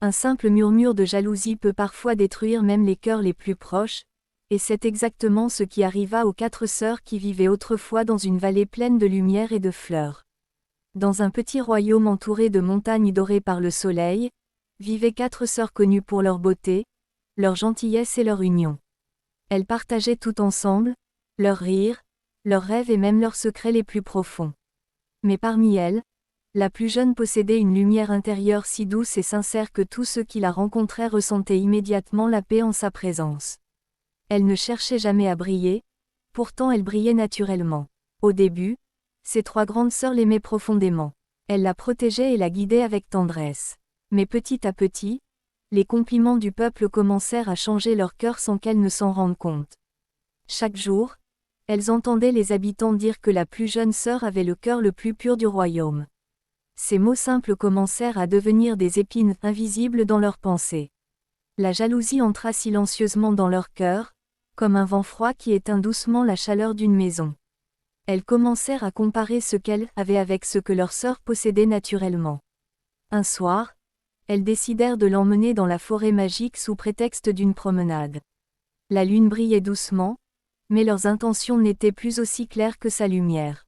Un simple murmure de jalousie peut parfois détruire même les cœurs les plus proches, et c'est exactement ce qui arriva aux 4 sœurs qui vivaient autrefois dans une vallée pleine de lumière et de fleurs. Dans un petit royaume entouré de montagnes dorées par le soleil, vivaient 4 sœurs connues pour leur beauté, leur gentillesse et leur union. Elles partageaient tout ensemble, leurs rires, leurs rêves et même leurs secrets les plus profonds. Mais parmi elles, la plus jeune possédait une lumière intérieure si douce et sincère que tous ceux qui la rencontraient ressentaient immédiatement la paix en sa présence. Elle ne cherchait jamais à briller, pourtant elle brillait naturellement. Au début, ses 3 grandes sœurs l'aimaient profondément. Elles la protégeaient et la guidaient avec tendresse. Mais petit à petit, les compliments du peuple commencèrent à changer leur cœur sans qu'elles ne s'en rendent compte. Chaque jour, elles entendaient les habitants dire que la plus jeune sœur avait le cœur le plus pur du royaume. Ces mots simples commencèrent à devenir des épines invisibles dans leurs pensées. La jalousie entra silencieusement dans leur cœur, comme un vent froid qui éteint doucement la chaleur d'une maison. Elles commencèrent à comparer ce qu'elles avaient avec ce que leur sœur possédait naturellement. Un soir, elles décidèrent de l'emmener dans la forêt magique sous prétexte d'une promenade. La lune brillait doucement, mais leurs intentions n'étaient plus aussi claires que sa lumière.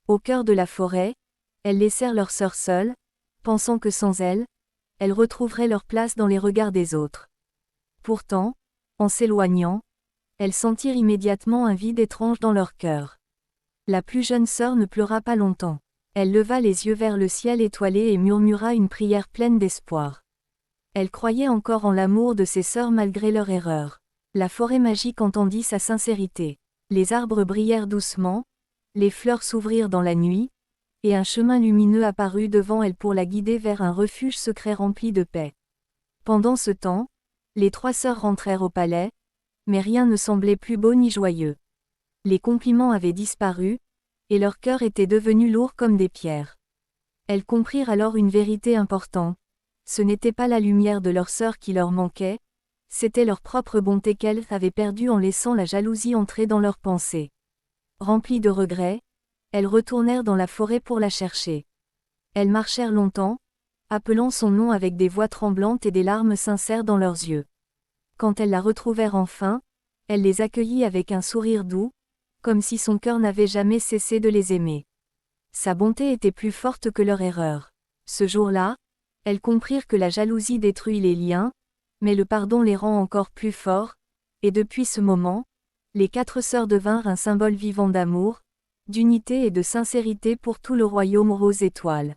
Au cœur de la forêt, elles laissèrent leur sœur seule, pensant que sans elle, elles retrouveraient leur place dans les regards des autres. Pourtant, en s'éloignant, elles sentirent immédiatement un vide étrange dans leur cœur. La plus jeune sœur ne pleura pas longtemps. Elle leva les yeux vers le ciel étoilé et murmura une prière pleine d'espoir. Elle croyait encore en l'amour de ses sœurs malgré leur erreur. La forêt magique entendit sa sincérité. Les arbres brillèrent doucement, les fleurs s'ouvrirent dans la nuit, et un chemin lumineux apparut devant elle pour la guider vers un refuge secret rempli de paix. Pendant ce temps, les 3 sœurs rentrèrent au palais, mais rien ne semblait plus beau ni joyeux. Les compliments avaient disparu, et leur cœur était devenu lourd comme des pierres. Elles comprirent alors une vérité importante. Ce n'était pas la lumière de leur sœur qui leur manquait, c'était leur propre bonté qu'elles avaient perdue en laissant la jalousie entrer dans leurs pensées. Remplies de regrets, elles retournèrent dans la forêt pour la chercher. Elles marchèrent longtemps, appelant son nom avec des voix tremblantes et des larmes sincères dans leurs yeux. Quand elles la retrouvèrent enfin, elle les accueillit avec un sourire doux, comme si son cœur n'avait jamais cessé de les aimer. Sa bonté était plus forte que leur erreur. Ce jour-là, elles comprirent que la jalousie détruit les liens, mais le pardon les rend encore plus forts, et depuis ce moment, les 4 sœurs devinrent un symbole vivant d'amour, d'unité et de sincérité pour tout le royaume aux roses étoiles.